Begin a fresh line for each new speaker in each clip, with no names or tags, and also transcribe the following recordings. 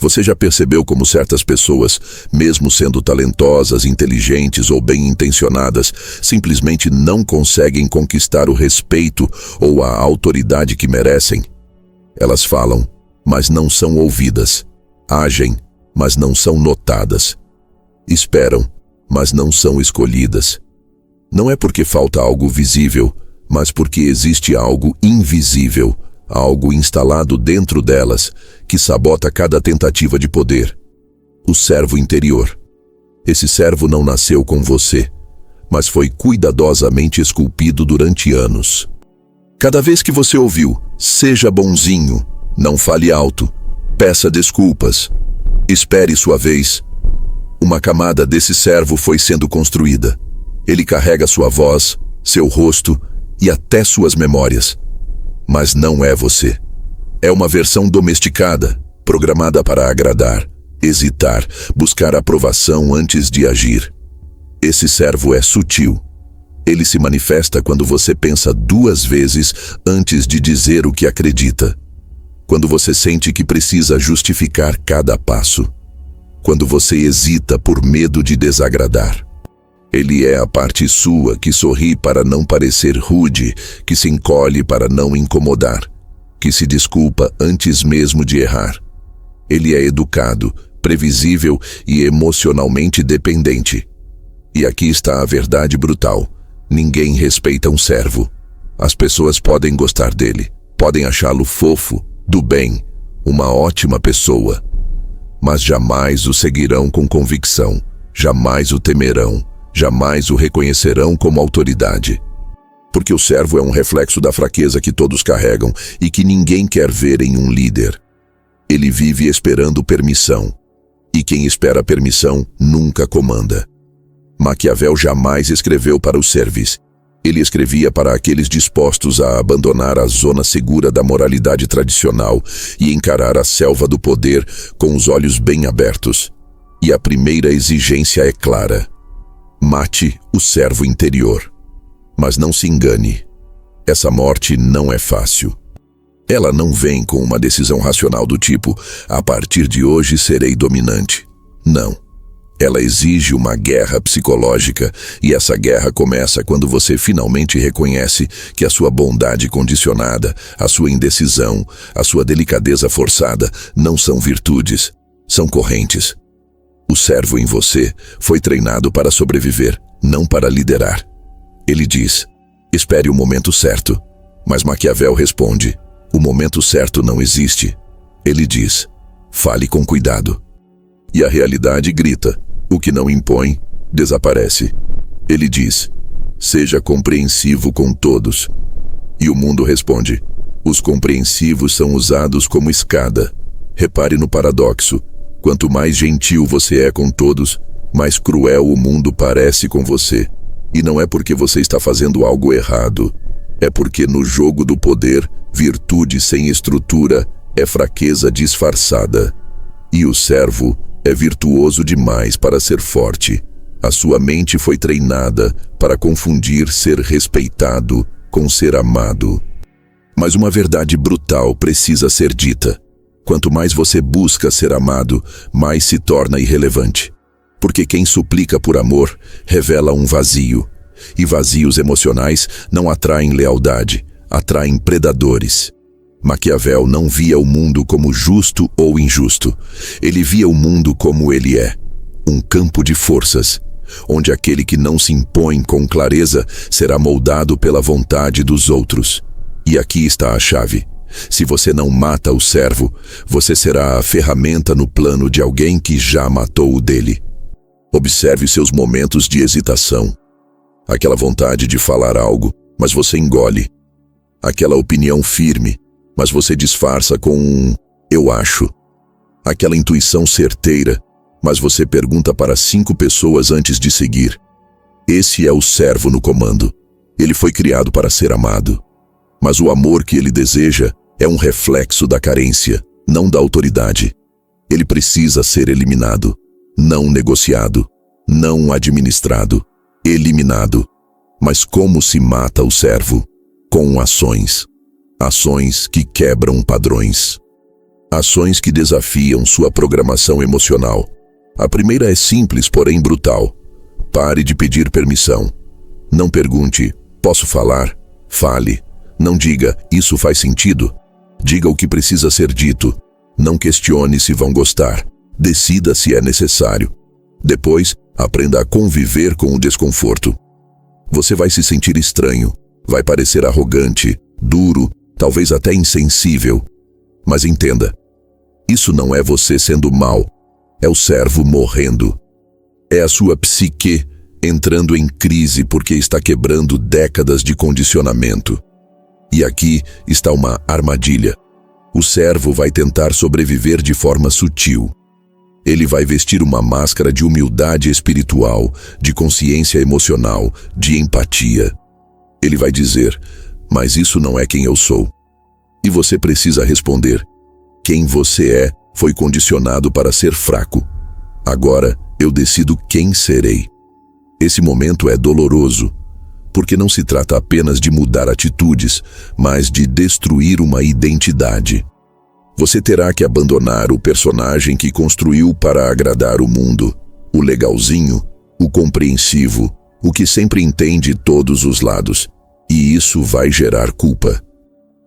Você já percebeu como certas pessoas, mesmo sendo talentosas, inteligentes ou bem-intencionadas, simplesmente não conseguem conquistar o respeito ou a autoridade que merecem? Elas falam, mas não são ouvidas. Agem, mas não são notadas. Esperam, mas não são escolhidas. Não é porque falta algo visível, mas porque existe algo invisível, algo instalado dentro delas, que sabota cada tentativa de poder. O servo interior. Esse servo não nasceu com você, mas foi cuidadosamente esculpido durante anos. Cada vez que você ouviu, seja bonzinho, não fale alto, peça desculpas, espere sua vez, uma camada desse servo foi sendo construída. Ele carrega sua voz, seu rosto e até suas memórias. Mas não é você. É uma versão domesticada, programada para agradar, hesitar, buscar aprovação antes de agir. Esse servo é sutil. Ele se manifesta quando você pensa 2 vezes antes de dizer o que acredita. Quando você sente que precisa justificar cada passo. Quando você hesita por medo de desagradar. Ele é a parte sua que sorri para não parecer rude, que se encolhe para não incomodar, que se desculpa antes mesmo de errar. Ele é educado, previsível e emocionalmente dependente. E aqui está a verdade brutal. Ninguém respeita um servo. As pessoas podem gostar dele, podem achá-lo fofo, do bem, uma ótima pessoa. Mas jamais o seguirão com convicção, jamais o temerão, jamais o reconhecerão como autoridade. Porque o servo é um reflexo da fraqueza que todos carregam e que ninguém quer ver em um líder. Ele vive esperando permissão. E quem espera permissão nunca comanda. Maquiavel jamais escreveu para os servis. Ele escrevia para aqueles dispostos a abandonar a zona segura da moralidade tradicional e encarar a selva do poder com os olhos bem abertos. E a primeira exigência é clara. Mate o servo interior. Mas não se engane. Essa morte não é fácil. Ela não vem com uma decisão racional do tipo, a partir de hoje serei dominante. Não. Ela exige uma guerra psicológica, e essa guerra começa quando você finalmente reconhece que a sua bondade condicionada, a sua indecisão, a sua delicadeza forçada não são virtudes, são correntes. O servo em você foi treinado para sobreviver, não para liderar. Ele diz, espere o momento certo. Mas Maquiavel responde, o momento certo não existe. Ele diz, fale com cuidado. E a realidade grita, o que não impõe, desaparece. Ele diz, seja compreensivo com todos. E o mundo responde, os compreensivos são usados como escada. Repare no paradoxo. Quanto mais gentil você é com todos, mais cruel o mundo parece com você. E não é porque você está fazendo algo errado. É porque no jogo do poder, virtude sem estrutura é fraqueza disfarçada. E o servo é virtuoso demais para ser forte. A sua mente foi treinada para confundir ser respeitado com ser amado. Mas uma verdade brutal precisa ser dita. Quanto mais você busca ser amado, mais se torna irrelevante. Porque quem suplica por amor revela um vazio. E vazios emocionais não atraem lealdade, atraem predadores. Maquiavel não via o mundo como justo ou injusto. Ele via o mundo como ele é, um campo de forças, onde aquele que não se impõe com clareza será moldado pela vontade dos outros. E aqui está a chave. Se você não mata o servo, você será a ferramenta no plano de alguém que já matou o dele. Observe seus momentos de hesitação. Aquela vontade de falar algo, mas você engole. Aquela opinião firme, mas você disfarça com um eu acho. Aquela intuição certeira, mas você pergunta para 5 pessoas antes de seguir. Esse é o servo no comando. Ele foi criado para ser amado. Mas o amor que ele deseja é um reflexo da carência, não da autoridade. Ele precisa ser eliminado, não negociado, não administrado, eliminado. Mas como se mata o servo? Com ações. Ações que quebram padrões. Ações que desafiam sua programação emocional. A primeira é simples, porém brutal. Pare de pedir permissão. Não pergunte, posso falar? Fale. Não diga, isso faz sentido. Diga o que precisa ser dito. Não questione se vão gostar. Decida se é necessário. Depois, aprenda a conviver com o desconforto. Você vai se sentir estranho, vai parecer arrogante, duro, talvez até insensível. Mas entenda, isso não é você sendo mau, é o servo morrendo. É a sua psique entrando em crise porque está quebrando décadas de condicionamento. E aqui está uma armadilha. O servo vai tentar sobreviver de forma sutil. Ele vai vestir uma máscara de humildade espiritual, de consciência emocional, de empatia. Ele vai dizer, mas isso não é quem eu sou. E você precisa responder, quem você é foi condicionado para ser fraco. Agora eu decido quem serei. Esse momento é doloroso, porque não se trata apenas de mudar atitudes, mas de destruir uma identidade. Você terá que abandonar o personagem que construiu para agradar o mundo, o legalzinho, o compreensivo, o que sempre entende todos os lados, e isso vai gerar culpa.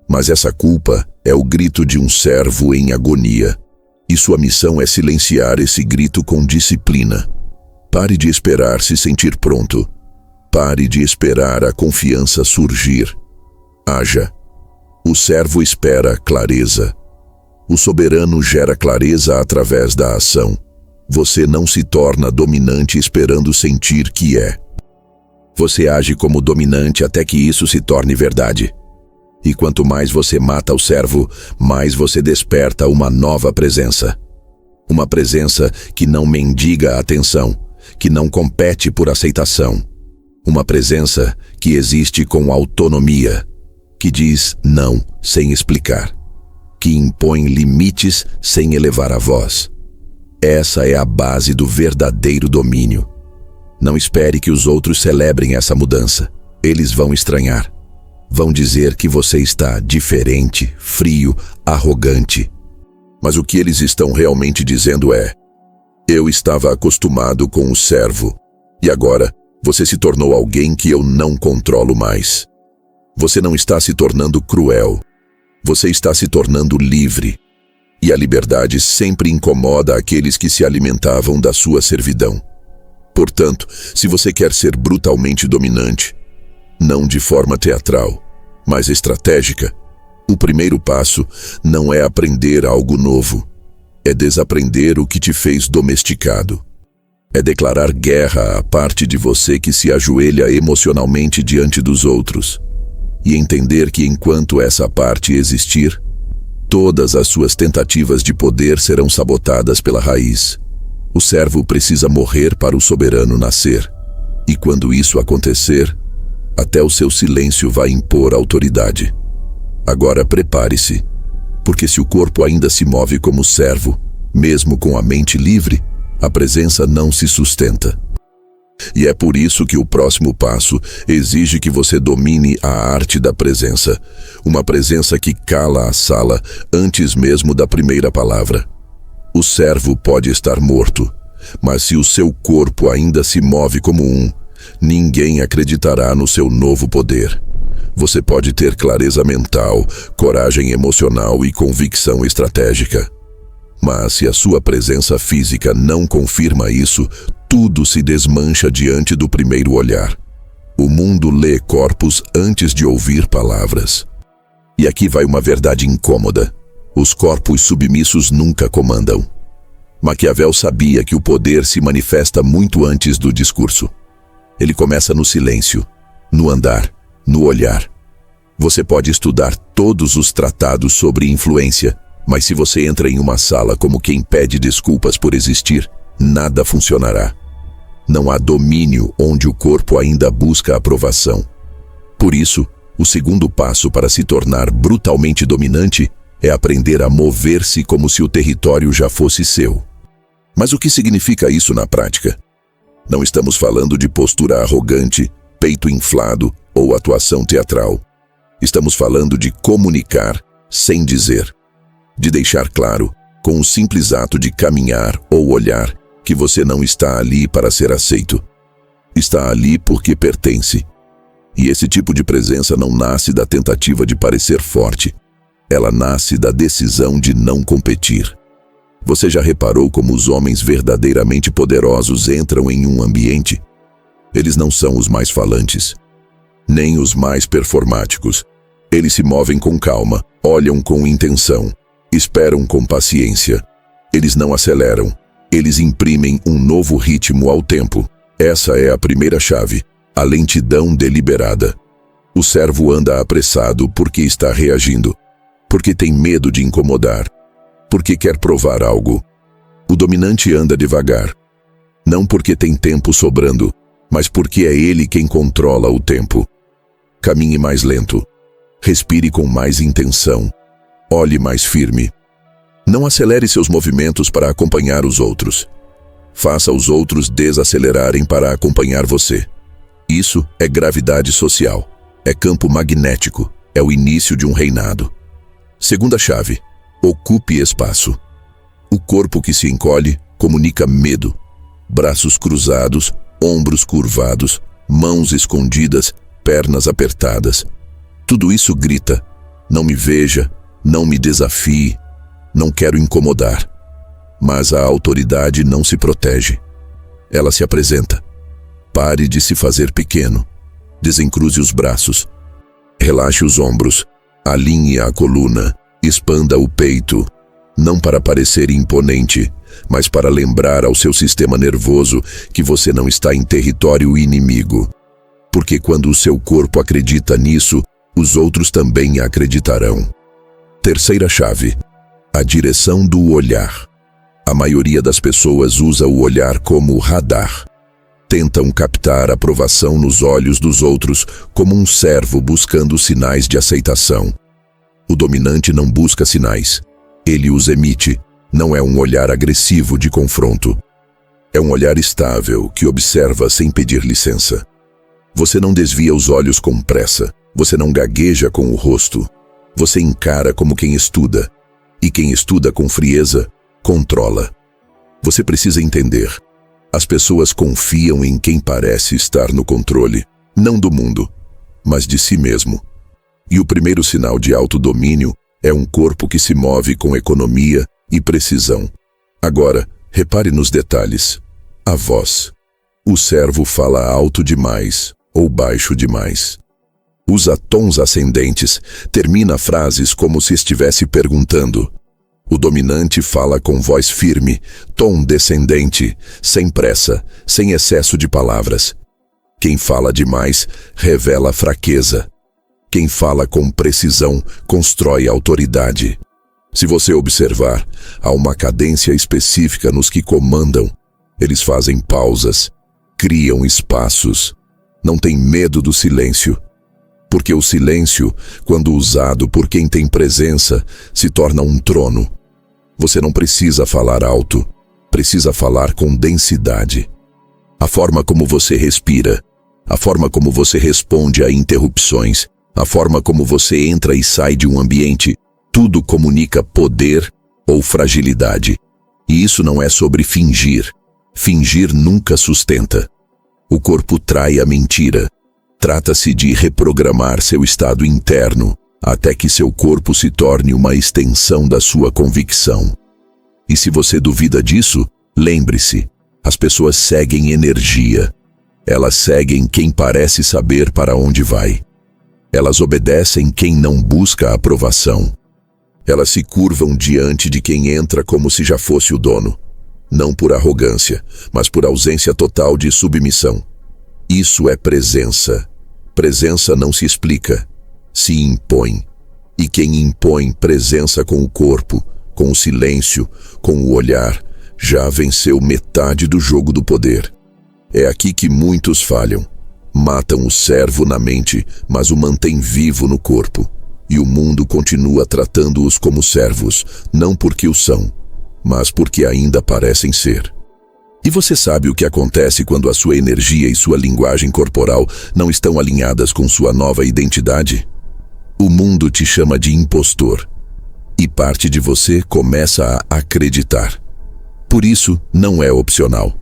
Mas essa culpa é o grito de um servo em agonia, e sua missão é silenciar esse grito com disciplina. Pare de esperar se sentir pronto. Pare de esperar a confiança surgir. Haja. O servo espera clareza. O soberano gera clareza através da ação. Você não se torna dominante esperando sentir que é. Você age como dominante até que isso se torne verdade. E quanto mais você mata o servo, mais você desperta uma nova presença. Uma presença que não mendiga atenção, que não compete por aceitação. Uma presença que existe com autonomia, que diz não sem explicar, que impõe limites sem elevar a voz. Essa é a base do verdadeiro domínio. Não espere que os outros celebrem essa mudança. Eles vão estranhar. Vão dizer que você está diferente, frio, arrogante. Mas o que eles estão realmente dizendo é: eu estava acostumado com o servo, e agora você se tornou alguém que eu não controlo mais. Você não está se tornando cruel. Você está se tornando livre. E a liberdade sempre incomoda aqueles que se alimentavam da sua servidão. Portanto, se você quer ser brutalmente dominante, não de forma teatral, mas estratégica, o primeiro passo não é aprender algo novo, é desaprender o que te fez domesticado. É declarar guerra à parte de você que se ajoelha emocionalmente diante dos outros, e entender que enquanto essa parte existir, todas as suas tentativas de poder serão sabotadas pela raiz. O servo precisa morrer para o soberano nascer, e quando isso acontecer, até o seu silêncio vai impor autoridade. Agora prepare-se, porque se o corpo ainda se move como servo, mesmo com a mente livre, a presença não se sustenta. E é por isso que o próximo passo exige que você domine a arte da presença, uma presença que cala a sala antes mesmo da primeira palavra. O servo pode estar morto, mas se o seu corpo ainda se move como um, ninguém acreditará no seu novo poder. Você pode ter clareza mental, coragem emocional e convicção estratégica. Mas se a sua presença física não confirma isso, tudo se desmancha diante do primeiro olhar. O mundo lê corpos antes de ouvir palavras. E aqui vai uma verdade incômoda. Os corpos submissos nunca comandam. Maquiavel sabia que o poder se manifesta muito antes do discurso. Ele começa no silêncio, no andar, no olhar. Você pode estudar todos os tratados sobre influência, mas se você entra em uma sala como quem pede desculpas por existir, nada funcionará. Não há domínio onde o corpo ainda busca aprovação. Por isso, o segundo passo para se tornar brutalmente dominante é aprender a mover-se como se o território já fosse seu. Mas o que significa isso na prática? Não estamos falando de postura arrogante, peito inflado ou atuação teatral. Estamos falando de comunicar sem dizer. de deixar claro, com o simples ato de caminhar ou olhar, que você não está ali para ser aceito. Está ali porque pertence. E esse tipo de presença não nasce da tentativa de parecer forte. Ela nasce da decisão de não competir. Você já reparou como os homens verdadeiramente poderosos entram em um ambiente? Eles não são os mais falantes, nem os mais performáticos. Eles se movem com calma, olham com intenção, esperam com paciência. Eles não aceleram. Eles imprimem um novo ritmo ao tempo. Essa é a primeira chave, a lentidão deliberada. O servo anda apressado porque está reagindo, porque tem medo de incomodar, porque quer provar algo. O dominante anda devagar, não porque tem tempo sobrando, mas porque é ele quem controla o tempo. Caminhe mais lento, respire com mais intenção, olhe mais firme. Não acelere seus movimentos para acompanhar os outros. Faça os outros desacelerarem para acompanhar você. Isso é gravidade social, é campo magnético, é o início de um reinado. Segunda chave, ocupe espaço. O corpo que se encolhe comunica medo. Braços cruzados, ombros curvados, mãos escondidas, pernas apertadas. Tudo isso grita: não me veja, não me desafie, não quero incomodar. Mas a autoridade não se protege. Ela se apresenta. Pare de se fazer pequeno. Desencruze os braços. Relaxe os ombros. Alinhe a coluna. Expanda o peito. Não para parecer imponente, mas para lembrar ao seu sistema nervoso que você não está em território inimigo. Porque quando o seu corpo acredita nisso, os outros também acreditarão. Terceira chave, a direção do olhar. A maioria das pessoas usa o olhar como radar. Tentam captar aprovação nos olhos dos outros como um servo buscando sinais de aceitação. O dominante não busca sinais. Ele os emite. Não é um olhar agressivo de confronto. É um olhar estável que observa sem pedir licença. Você não desvia os olhos com pressa. Você não gagueja com o rosto. Você encara como quem estuda. E quem estuda com frieza, controla. Você precisa entender. As pessoas confiam em quem parece estar no controle, não do mundo, mas de si mesmo. E o primeiro sinal de autodomínio é um corpo que se move com economia e precisão. Agora, repare nos detalhes. A voz. O servo fala alto demais ou baixo demais. Usa tons ascendentes, termina frases como se estivesse perguntando. O dominante fala com voz firme, tom descendente, sem pressa, sem excesso de palavras. Quem fala demais revela fraqueza. Quem fala com precisão constrói autoridade. Se você observar, há uma cadência específica nos que comandam. Eles fazem pausas, criam espaços, não têm medo do silêncio. Porque o silêncio, quando usado por quem tem presença, se torna um trono. Você não precisa falar alto, precisa falar com densidade. A forma como você respira, a forma como você responde a interrupções, a forma como você entra e sai de um ambiente, tudo comunica poder ou fragilidade. E isso não é sobre fingir. Fingir nunca sustenta. O corpo trai a mentira. Trata-se de reprogramar seu estado interno até que seu corpo se torne uma extensão da sua convicção. E se você duvida disso, lembre-se, as pessoas seguem energia. Elas seguem quem parece saber para onde vai. Elas obedecem quem não busca aprovação. Elas se curvam diante de quem entra como se já fosse o dono. Não por arrogância, mas por ausência total de submissão. Isso é presença. Presença não se explica, se impõe. E quem impõe presença com o corpo, com o silêncio, com o olhar, já venceu metade do jogo do poder. É aqui que muitos falham. Matam o servo na mente, mas o mantêm vivo no corpo. E o mundo continua tratando-os como servos, não porque o são, mas porque ainda parecem ser. E você sabe o que acontece quando a sua energia e sua linguagem corporal não estão alinhadas com sua nova identidade? O mundo te chama de impostor. e parte de você começa a acreditar. Por isso, não é opcional.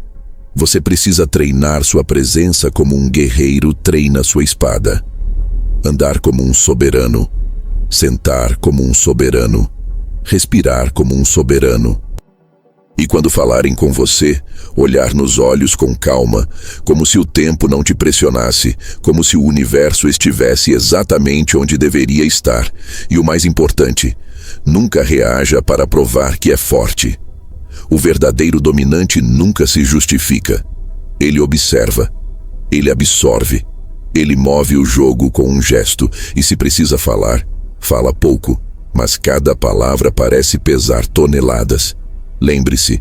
Você precisa treinar sua presença como um guerreiro treina sua espada. Andar como um soberano. Sentar como um soberano. Respirar como um soberano. E quando falarem com você, olhar nos olhos com calma, como se o tempo não te pressionasse, como se o universo estivesse exatamente onde deveria estar. E o mais importante, nunca reaja para provar que é forte. O verdadeiro dominante nunca se justifica. Ele observa, ele absorve, ele move o jogo com um gesto e se precisa falar, fala pouco, mas cada palavra parece pesar toneladas. Lembre-se,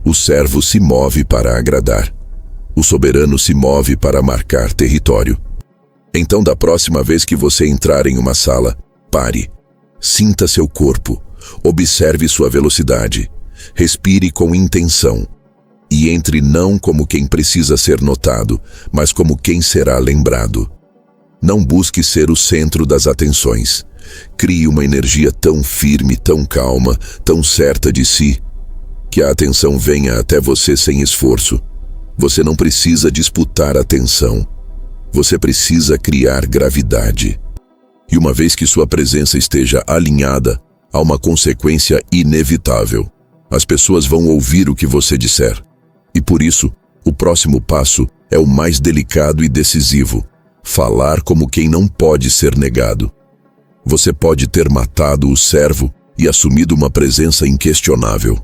o servo se move para agradar. O soberano se move para marcar território. Então, da próxima vez que você entrar em uma sala, pare. Sinta seu corpo. Observe sua velocidade. Respire com intenção. E entre não como quem precisa ser notado, mas como quem será lembrado. Não busque ser o centro das atenções. Crie uma energia tão firme, tão calma, tão certa de si, que a atenção venha até você sem esforço. Você não precisa disputar atenção. Você precisa criar gravidade. E uma vez que sua presença esteja alinhada, há uma consequência inevitável. As pessoas vão ouvir o que você disser. E por isso, o próximo passo é o mais delicado e decisivo. Falar como quem não pode ser negado. Você pode ter matado o servo e assumido uma presença inquestionável.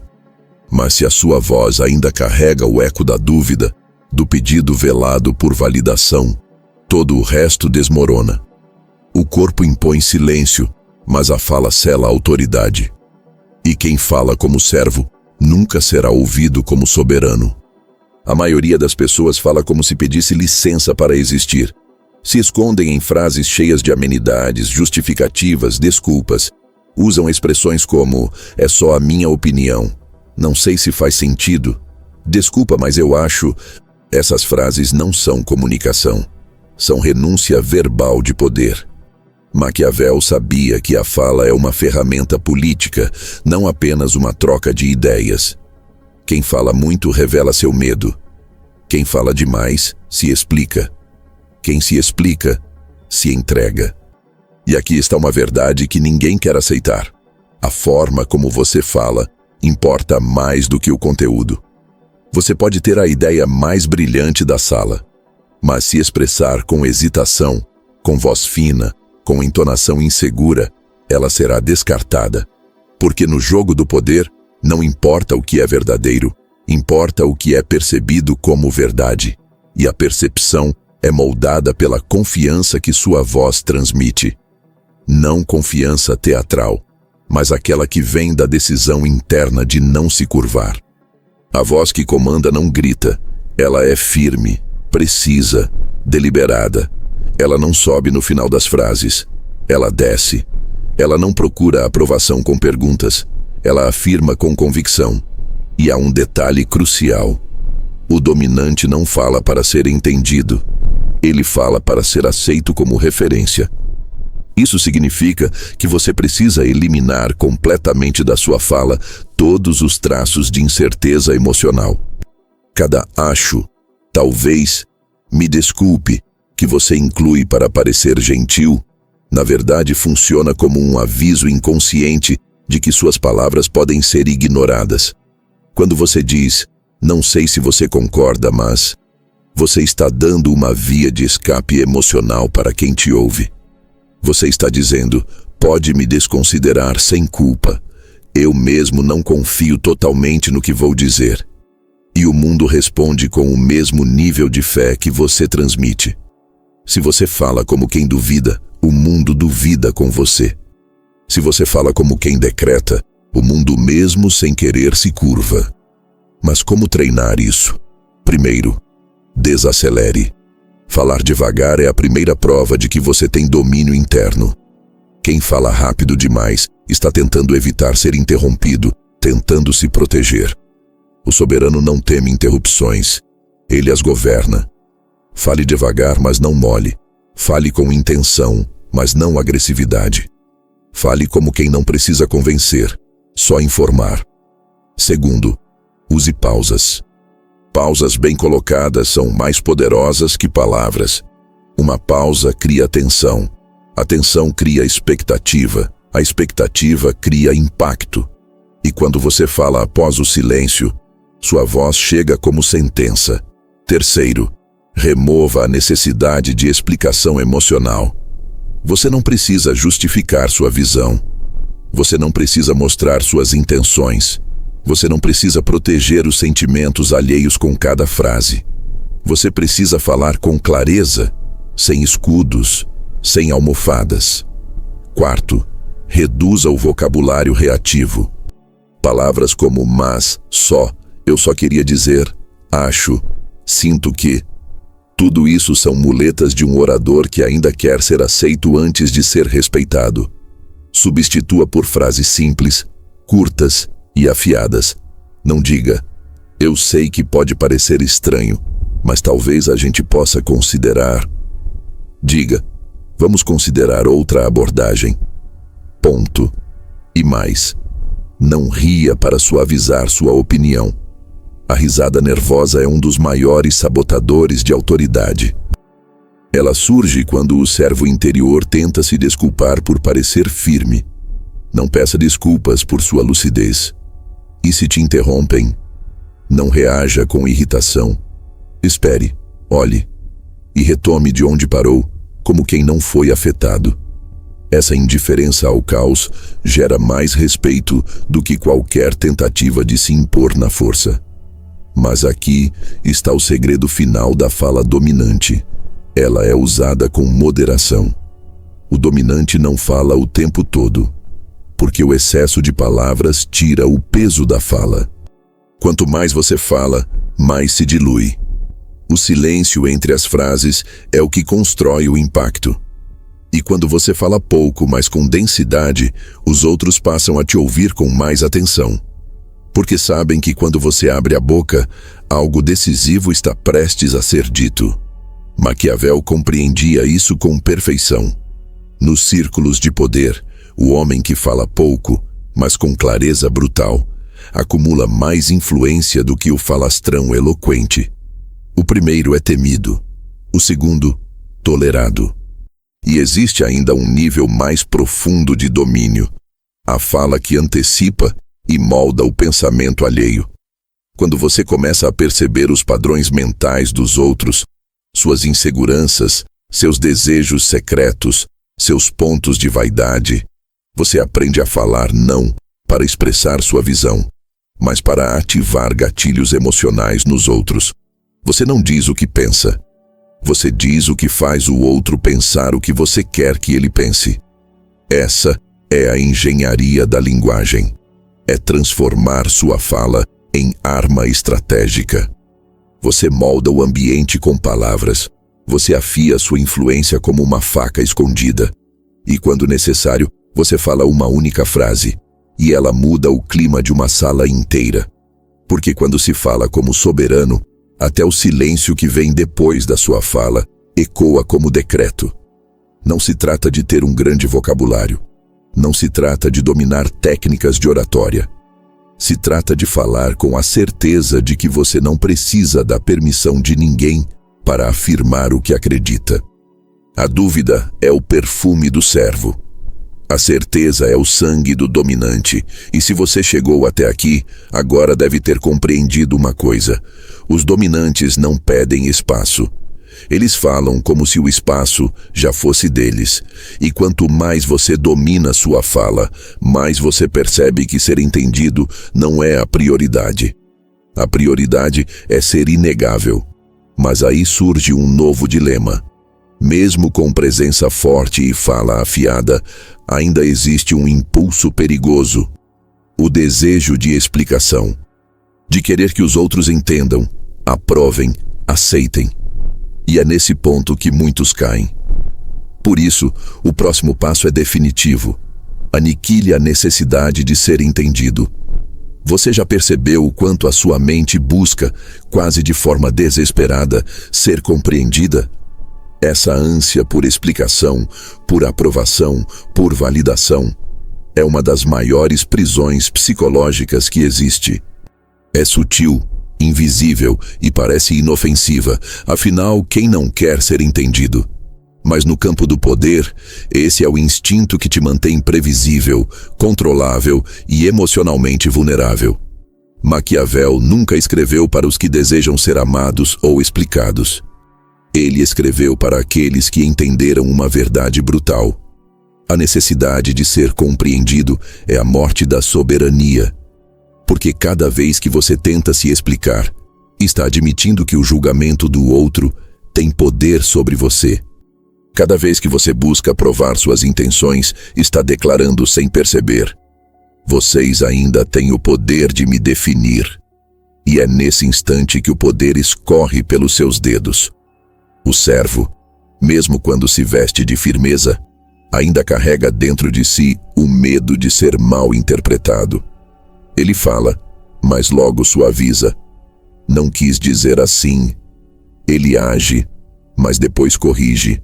Mas se a sua voz ainda carrega o eco da dúvida, do pedido velado por validação, todo o resto desmorona. O corpo impõe silêncio, mas a fala sela a autoridade. E quem fala como servo nunca será ouvido como soberano. A maioria das pessoas fala como se pedisse licença para existir. Se escondem em frases cheias de amenidades, justificativas, desculpas. Usam expressões como, é só a minha opinião. Não sei se faz sentido. Desculpa, mas eu acho... Essas frases não são comunicação. São renúncia verbal de poder. Maquiavel sabia que a fala é uma ferramenta política, não apenas uma troca de ideias. Quem fala muito revela seu medo. Quem fala demais se explica. Quem se explica se entrega. E aqui está uma verdade que ninguém quer aceitar. A forma como você fala importa mais do que o conteúdo. Você pode ter a ideia mais brilhante da sala, mas se expressar com hesitação, com voz fina, com entonação insegura, ela será descartada. Porque no jogo do poder, não importa o que é verdadeiro, importa o que é percebido como verdade. E a percepção é moldada pela confiança que sua voz transmite. Não confiança teatral, mas aquela que vem da decisão interna de não se curvar. A voz que comanda não grita, ela é firme, precisa, deliberada. Ela não sobe no final das frases, ela desce. Ela não procura aprovação com perguntas, ela afirma com convicção. E há um detalhe crucial: o dominante não fala para ser entendido, ele fala para ser aceito como referência. Isso significa que você precisa eliminar completamente da sua fala todos os traços de incerteza emocional. Cada acho, talvez, me desculpe, que você inclui para parecer gentil, na verdade funciona como um aviso inconsciente de que suas palavras podem ser ignoradas. Quando você diz, não sei se você concorda, mas... você está dando uma via de escape emocional para quem te ouve. Você está dizendo, pode me desconsiderar sem culpa. Eu mesmo não confio totalmente no que vou dizer. E o mundo responde com o mesmo nível de fé que você transmite. Se você fala como quem duvida, o mundo duvida com você. Se você fala como quem decreta, o mundo mesmo sem querer se curva. Mas como treinar isso? Primeiro, desacelere. Falar devagar é a primeira prova de que você tem domínio interno. Quem fala rápido demais está tentando evitar ser interrompido, tentando se proteger. O soberano não teme interrupções. Ele as governa. Fale devagar, mas não mole. Fale com intenção, mas não agressividade. Fale como quem não precisa convencer, só informar. Segundo, use pausas. Pausas bem colocadas são mais poderosas que palavras. Uma pausa cria tensão. A tensão cria expectativa. A expectativa cria impacto. E quando você fala após o silêncio, sua voz chega como sentença. Terceiro, remova a necessidade de explicação emocional. Você não precisa justificar sua visão. Você não precisa mostrar suas intenções. Você não precisa proteger os sentimentos alheios com cada frase. Você precisa falar com clareza, sem escudos, sem almofadas. Quarto, reduza o vocabulário reativo. Palavras como mas, só, eu só queria dizer, acho, sinto que. Tudo isso são muletas de um orador que ainda quer ser aceito antes de ser respeitado. Substitua por frases simples, curtas e afiadas. Não diga, eu sei que pode parecer estranho, mas talvez a gente possa considerar. Diga, vamos considerar outra abordagem. Ponto. E mais, não ria para suavizar sua opinião. A risada nervosa é um dos maiores sabotadores de autoridade. Ela surge quando o servo interior tenta se desculpar por parecer firme. Não peça desculpas por sua lucidez. E se te interrompem, não reaja com irritação. Espere, olhe e retome de onde parou, como quem não foi afetado. Essa indiferença ao caos gera mais respeito do que qualquer tentativa de se impor na força. Mas aqui está o segredo final da fala dominante. Ela é usada com moderação. O dominante não fala o tempo todo, porque o excesso de palavras tira o peso da fala. Quanto mais você fala, mais se dilui. O silêncio entre as frases é o que constrói o impacto. E quando você fala pouco, mas com densidade, os outros passam a te ouvir com mais atenção. Porque sabem que quando você abre a boca, algo decisivo está prestes a ser dito. Maquiavel compreendia isso com perfeição. Nos círculos de poder, o homem que fala pouco, mas com clareza brutal, acumula mais influência do que o falastrão eloquente. O primeiro é temido, o segundo, tolerado. E existe ainda um nível mais profundo de domínio, a fala que antecipa e molda o pensamento alheio. Quando você começa a perceber os padrões mentais dos outros, suas inseguranças, seus desejos secretos, seus pontos de vaidade, você aprende a falar não para expressar sua visão, mas para ativar gatilhos emocionais nos outros. Você não diz o que pensa. Você diz o que faz o outro pensar o que você quer que ele pense. Essa é a engenharia da linguagem. É transformar sua fala em arma estratégica. Você molda o ambiente com palavras. Você afia sua influência como uma faca escondida. E quando necessário, você fala uma única frase, e ela muda o clima de uma sala inteira. Porque quando se fala como soberano, até o silêncio que vem depois da sua fala ecoa como decreto. Não se trata de ter um grande vocabulário. Não se trata de dominar técnicas de oratória. Se trata de falar com a certeza de que você não precisa da permissão de ninguém para afirmar o que acredita. A dúvida é o perfume do servo. A certeza é o sangue do dominante. E se você chegou até aqui, agora deve ter compreendido uma coisa. Os dominantes não pedem espaço. Eles falam como se o espaço já fosse deles. E quanto mais você domina sua fala, mais você percebe que ser entendido não é a prioridade. A prioridade é ser inegável. Mas aí surge um novo dilema. Mesmo com presença forte e fala afiada, ainda existe um impulso perigoso. O desejo de explicação. De querer que os outros entendam, aprovem, aceitem. E é nesse ponto que muitos caem. Por isso, o próximo passo é definitivo. Aniquile a necessidade de ser entendido. Você já percebeu o quanto a sua mente busca, quase de forma desesperada, ser compreendida? Essa ânsia por explicação, por aprovação, por validação, é uma das maiores prisões psicológicas que existe. É sutil, invisível e parece inofensiva, afinal, quem não quer ser entendido? Mas no campo do poder, esse é o instinto que te mantém previsível, controlável e emocionalmente vulnerável. Maquiavel nunca escreveu para os que desejam ser amados ou explicados. Ele escreveu para aqueles que entenderam uma verdade brutal. A necessidade de ser compreendido é a morte da soberania. Porque cada vez que você tenta se explicar, está admitindo que o julgamento do outro tem poder sobre você. Cada vez que você busca provar suas intenções, está declarando sem perceber: vocês ainda têm o poder de me definir. E é nesse instante que o poder escorre pelos seus dedos. O servo, mesmo quando se veste de firmeza, ainda carrega dentro de si o medo de ser mal interpretado. Ele fala, mas logo suaviza. Não quis dizer assim. Ele age, mas depois corrige.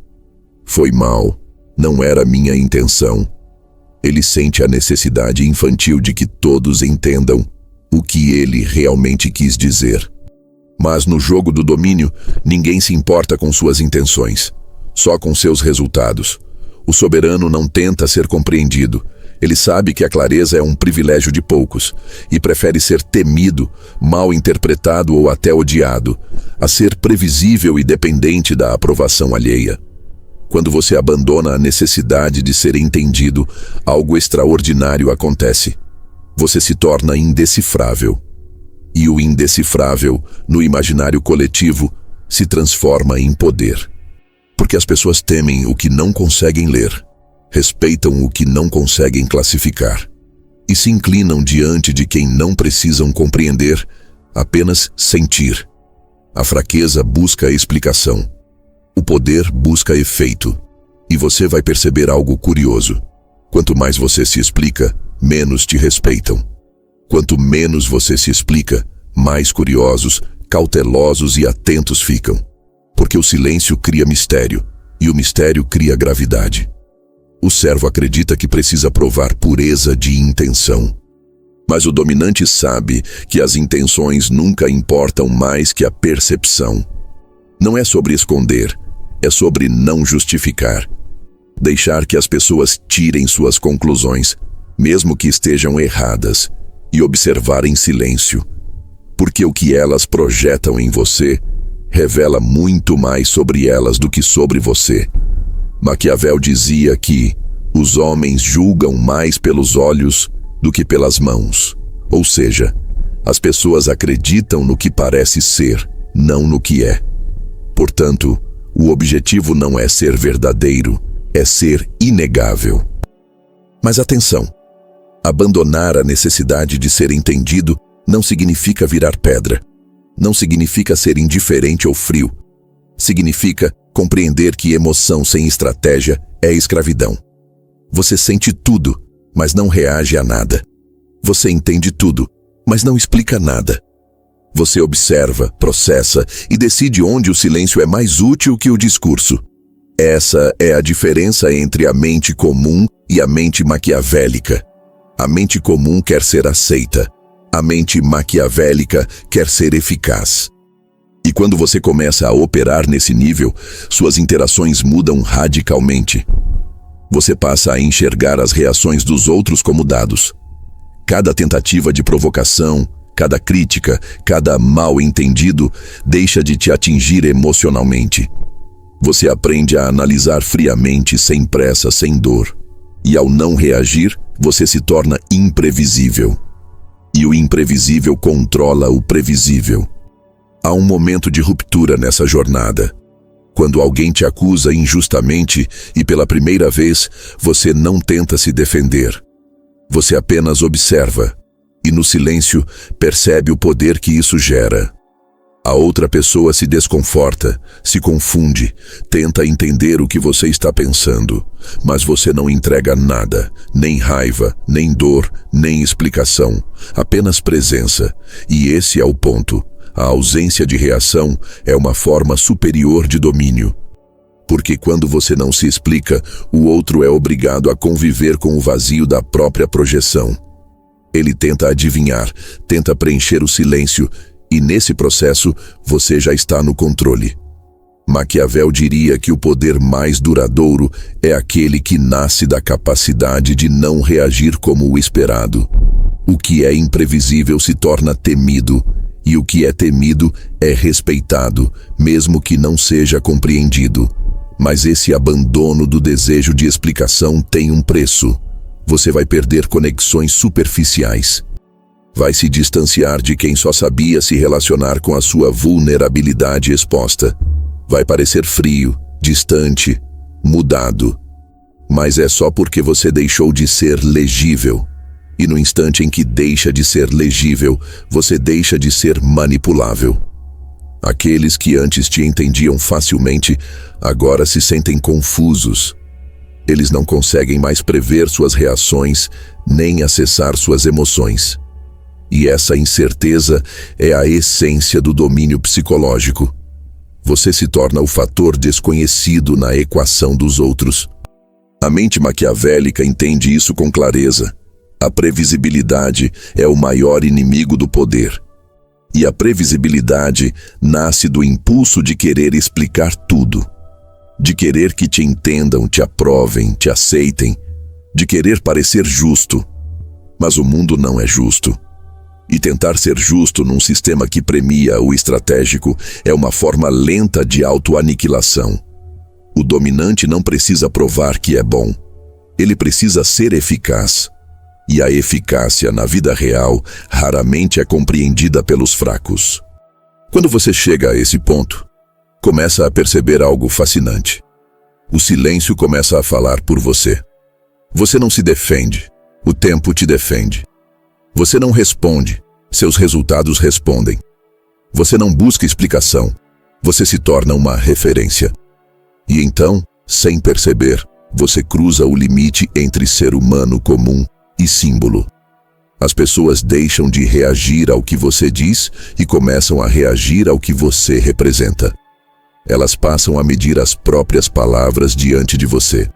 Foi mal, não era minha intenção. Ele sente a necessidade infantil de que todos entendam o que ele realmente quis dizer. Mas no jogo do domínio, ninguém se importa com suas intenções, só com seus resultados. O soberano não tenta ser compreendido. Ele sabe que a clareza é um privilégio de poucos e prefere ser temido, mal interpretado ou até odiado, a ser previsível e dependente da aprovação alheia. Quando você abandona a necessidade de ser entendido, algo extraordinário acontece. Você se torna indecifrável. E o indecifrável, no imaginário coletivo, se transforma em poder. Porque as pessoas temem o que não conseguem ler, respeitam o que não conseguem classificar, e se inclinam diante de quem não precisam compreender, apenas sentir. A fraqueza busca explicação. O poder busca efeito. E você vai perceber algo curioso. Quanto mais você se explica, menos te respeitam. Quanto menos você se explica, mais curiosos, cautelosos e atentos ficam. Porque o silêncio cria mistério, e o mistério cria gravidade. O servo acredita que precisa provar pureza de intenção. Mas o dominante sabe que as intenções nunca importam mais que a percepção. Não é sobre esconder, é sobre não justificar. Deixar que as pessoas tirem suas conclusões, mesmo que estejam erradas, e observar em silêncio, porque o que elas projetam em você revela muito mais sobre elas do que sobre você. Maquiavel dizia que os homens julgam mais pelos olhos do que pelas mãos. Ou seja, as pessoas acreditam no que parece ser, não no que é. Portanto, o objetivo não é ser verdadeiro, é ser inegável. Mas atenção! Abandonar a necessidade de ser entendido não significa virar pedra. Não significa ser indiferente ou frio. Significa compreender que emoção sem estratégia é escravidão. Você sente tudo, mas não reage a nada. Você entende tudo, mas não explica nada. Você observa, processa e decide onde o silêncio é mais útil que o discurso. Essa é a diferença entre a mente comum e a mente maquiavélica. A mente comum quer ser aceita. A mente maquiavélica quer ser eficaz. E quando você começa a operar nesse nível, suas interações mudam radicalmente. Você passa a enxergar as reações dos outros como dados. Cada tentativa de provocação, cada crítica, cada mal-entendido deixa de te atingir emocionalmente. Você aprende a analisar friamente, sem pressa, sem dor. E ao não reagir, você se torna imprevisível. E o imprevisível controla o previsível. Há um momento de ruptura nessa jornada. Quando alguém te acusa injustamente e pela primeira vez, você não tenta se defender. Você apenas observa e no silêncio percebe o poder que isso gera. A outra pessoa se desconforta, se confunde, tenta entender o que você está pensando, mas você não entrega nada, nem raiva, nem dor, nem explicação, apenas presença. E esse é o ponto. A ausência de reação é uma forma superior de domínio. Porque quando você não se explica, o outro é obrigado a conviver com o vazio da própria projeção. Ele tenta adivinhar, tenta preencher o silêncio, e nesse processo você já está no controle. Maquiavel diria que o poder mais duradouro é aquele que nasce da capacidade de não reagir como o esperado. O que é imprevisível se torna temido, e o que é temido é respeitado, mesmo que não seja compreendido. Mas esse abandono do desejo de explicação tem um preço. Você vai perder conexões superficiais. Vai se distanciar de quem só sabia se relacionar com a sua vulnerabilidade exposta. Vai parecer frio, distante, mudado. Mas é só porque você deixou de ser legível. E no instante em que deixa de ser legível, você deixa de ser manipulável. Aqueles que antes te entendiam facilmente, agora se sentem confusos. Eles não conseguem mais prever suas reações, nem acessar suas emoções. E essa incerteza é a essência do domínio psicológico. Você se torna o fator desconhecido na equação dos outros. A mente maquiavélica entende isso com clareza. A previsibilidade é o maior inimigo do poder. E a previsibilidade nasce do impulso de querer explicar tudo. De querer que te entendam, te aprovem, te aceitem. De querer parecer justo. Mas o mundo não é justo. E tentar ser justo num sistema que premia o estratégico é uma forma lenta de autoaniquilação. O dominante não precisa provar que é bom. Ele precisa ser eficaz. E a eficácia na vida real raramente é compreendida pelos fracos. Quando você chega a esse ponto, começa a perceber algo fascinante. O silêncio começa a falar por você. Você não se defende, o tempo te defende. Você não responde, seus resultados respondem. Você não busca explicação, você se torna uma referência. E então, sem perceber, você cruza o limite entre ser humano comum e símbolo. As pessoas deixam de reagir ao que você diz e começam a reagir ao que você representa. Elas passam a medir as próprias palavras diante de você.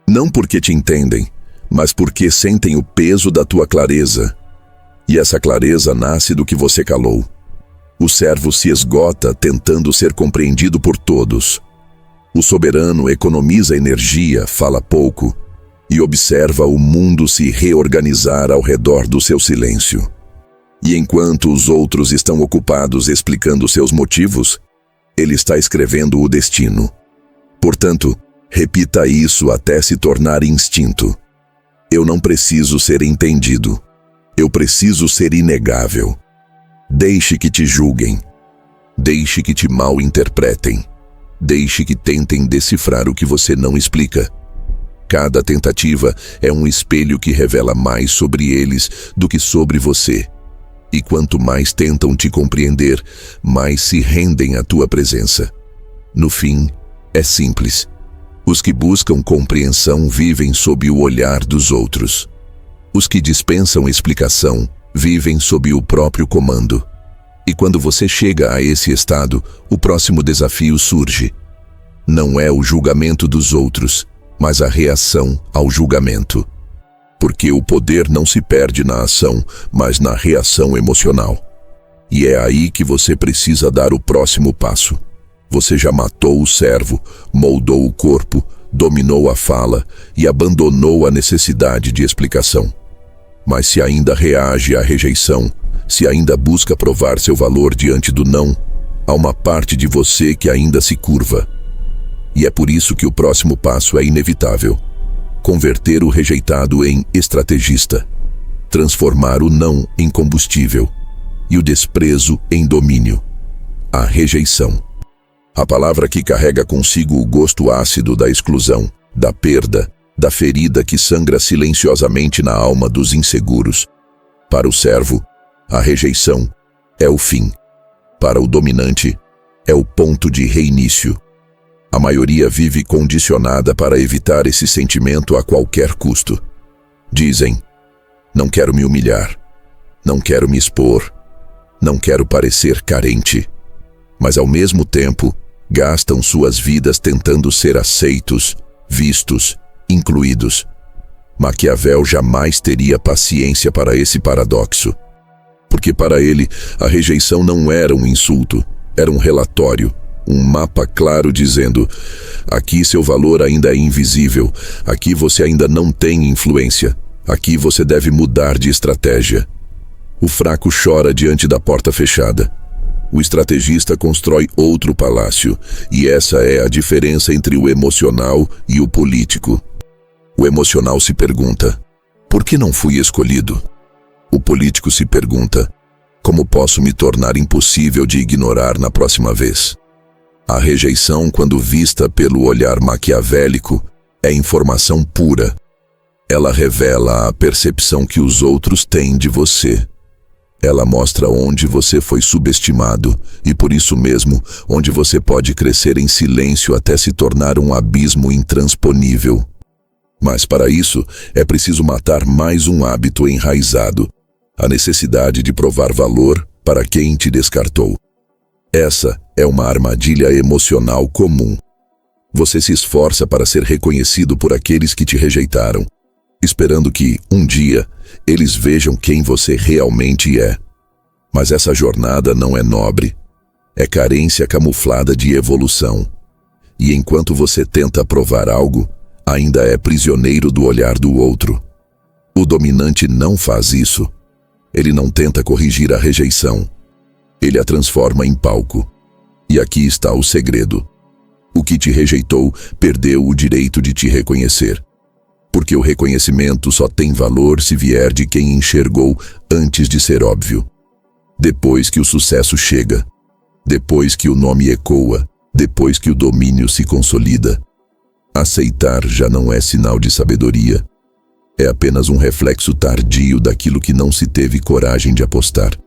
Não porque te entendem, mas porque sentem o peso da tua clareza. E essa clareza nasce do que você calou. O servo se esgota tentando ser compreendido por todos. O soberano economiza energia, fala pouco, e observa o mundo se reorganizar ao redor do seu silêncio. E enquanto os outros estão ocupados explicando seus motivos, ele está escrevendo o destino. Portanto, repita isso até se tornar instinto. Eu não preciso ser entendido. Eu preciso ser inegável. Deixe que te julguem. Deixe que te mal interpretem. Deixe que tentem decifrar o que você não explica. Cada tentativa é um espelho que revela mais sobre eles do que sobre você. E quanto mais tentam te compreender, mais se rendem à tua presença. No fim, é simples. Os que buscam compreensão vivem sob o olhar dos outros. Os que dispensam explicação vivem sob o próprio comando. E quando você chega a esse estado, o próximo desafio surge. Não é o julgamento dos outros, mas a reação ao julgamento. Porque o poder não se perde na ação, mas na reação emocional. E é aí que você precisa dar o próximo passo. Você já matou o servo, moldou o corpo, dominou a fala e abandonou a necessidade de explicação. Mas se ainda reage à rejeição, se ainda busca provar seu valor diante do não, há uma parte de você que ainda se curva. E é por isso que o próximo passo é inevitável. Converter o rejeitado em estrategista. Transformar o não em combustível. E o desprezo em domínio. A rejeição. A palavra que carrega consigo o gosto ácido da exclusão, da perda, da ferida que sangra silenciosamente na alma dos inseguros. Para o servo, a rejeição é o fim. Para o dominante, é o ponto de reinício. A maioria vive condicionada para evitar esse sentimento a qualquer custo. Dizem, não quero me humilhar, não quero me expor, não quero parecer carente. Mas ao mesmo tempo, Gastam suas vidas tentando ser aceitos, vistos, incluídos. Maquiavel jamais teria paciência para esse paradoxo. Porque para ele, a rejeição não era um insulto, era um relatório, um mapa claro dizendo: aqui seu valor ainda é invisível, aqui você ainda não tem influência, aqui você deve mudar de estratégia. O fraco chora diante da porta fechada. O estrategista constrói outro palácio, e essa é a diferença entre o emocional e o político. O emocional se pergunta: por que não fui escolhido? O político se pergunta: como posso me tornar impossível de ignorar na próxima vez? A rejeição, quando vista pelo olhar maquiavélico, é informação pura. Ela revela a percepção que os outros têm de você. Ela mostra onde você foi subestimado e, por isso mesmo, onde você pode crescer em silêncio até se tornar um abismo intransponível. Mas para isso, é preciso matar mais um hábito enraizado: a necessidade de provar valor para quem te descartou. Essa é uma armadilha emocional comum. Você se esforça para ser reconhecido por aqueles que te rejeitaram, esperando que, um dia, eles vejam quem você realmente é. Mas essa jornada não é nobre. É carência camuflada de evolução. E enquanto você tenta provar algo, ainda é prisioneiro do olhar do outro. O dominante não faz isso. Ele não tenta corrigir a rejeição. Ele a transforma em palco. E aqui está o segredo. O que te rejeitou perdeu o direito de te reconhecer. Porque o reconhecimento só tem valor se vier de quem enxergou antes de ser óbvio. Depois que o sucesso chega, depois que o nome ecoa, depois que o domínio se consolida. Aceitar já não é sinal de sabedoria. É apenas um reflexo tardio daquilo que não se teve coragem de apostar.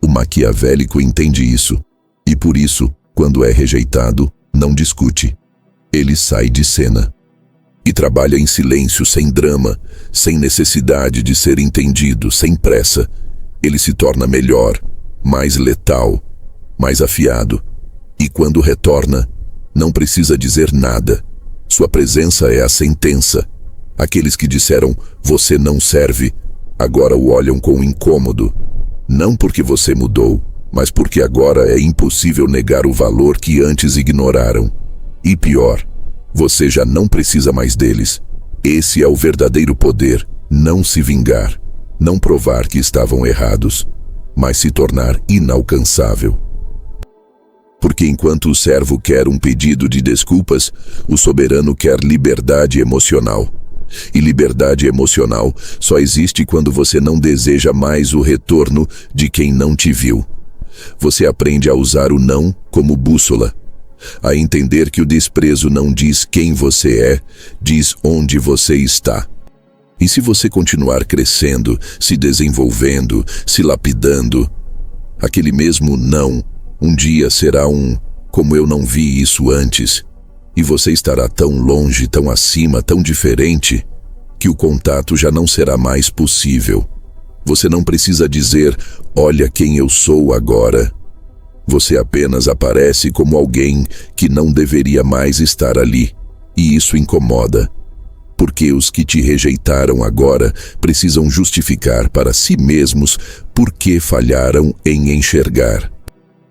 O maquiavélico entende isso, e por isso, quando é rejeitado, não discute. Ele sai de cena. E trabalha em silêncio, sem drama, sem necessidade de ser entendido, sem pressa. Ele se torna melhor, mais letal, mais afiado. E quando retorna, não precisa dizer nada. Sua presença é a sentença. Aqueles que disseram, você não serve, agora o olham com incômodo. Não porque você mudou, mas porque agora é impossível negar o valor que antes ignoraram. E pior, você já não precisa mais deles. Esse é o verdadeiro poder: não se vingar, não provar que estavam errados, mas se tornar inalcançável. Porque enquanto o servo quer um pedido de desculpas, o soberano quer liberdade emocional. E liberdade emocional só existe quando você não deseja mais o retorno de quem não te viu. Você aprende a usar o não como bússola, a entender que o desprezo não diz quem você é, diz onde você está. E se você continuar crescendo, se desenvolvendo, se lapidando, aquele mesmo não, um dia será um como eu não vi isso antes, e você estará tão longe, tão acima, tão diferente, que o contato já não será mais possível. Você não precisa dizer, olha quem eu sou agora. Você apenas aparece como alguém que não deveria mais estar ali, e isso incomoda. Porque os que te rejeitaram agora precisam justificar para si mesmos por que falharam em enxergar.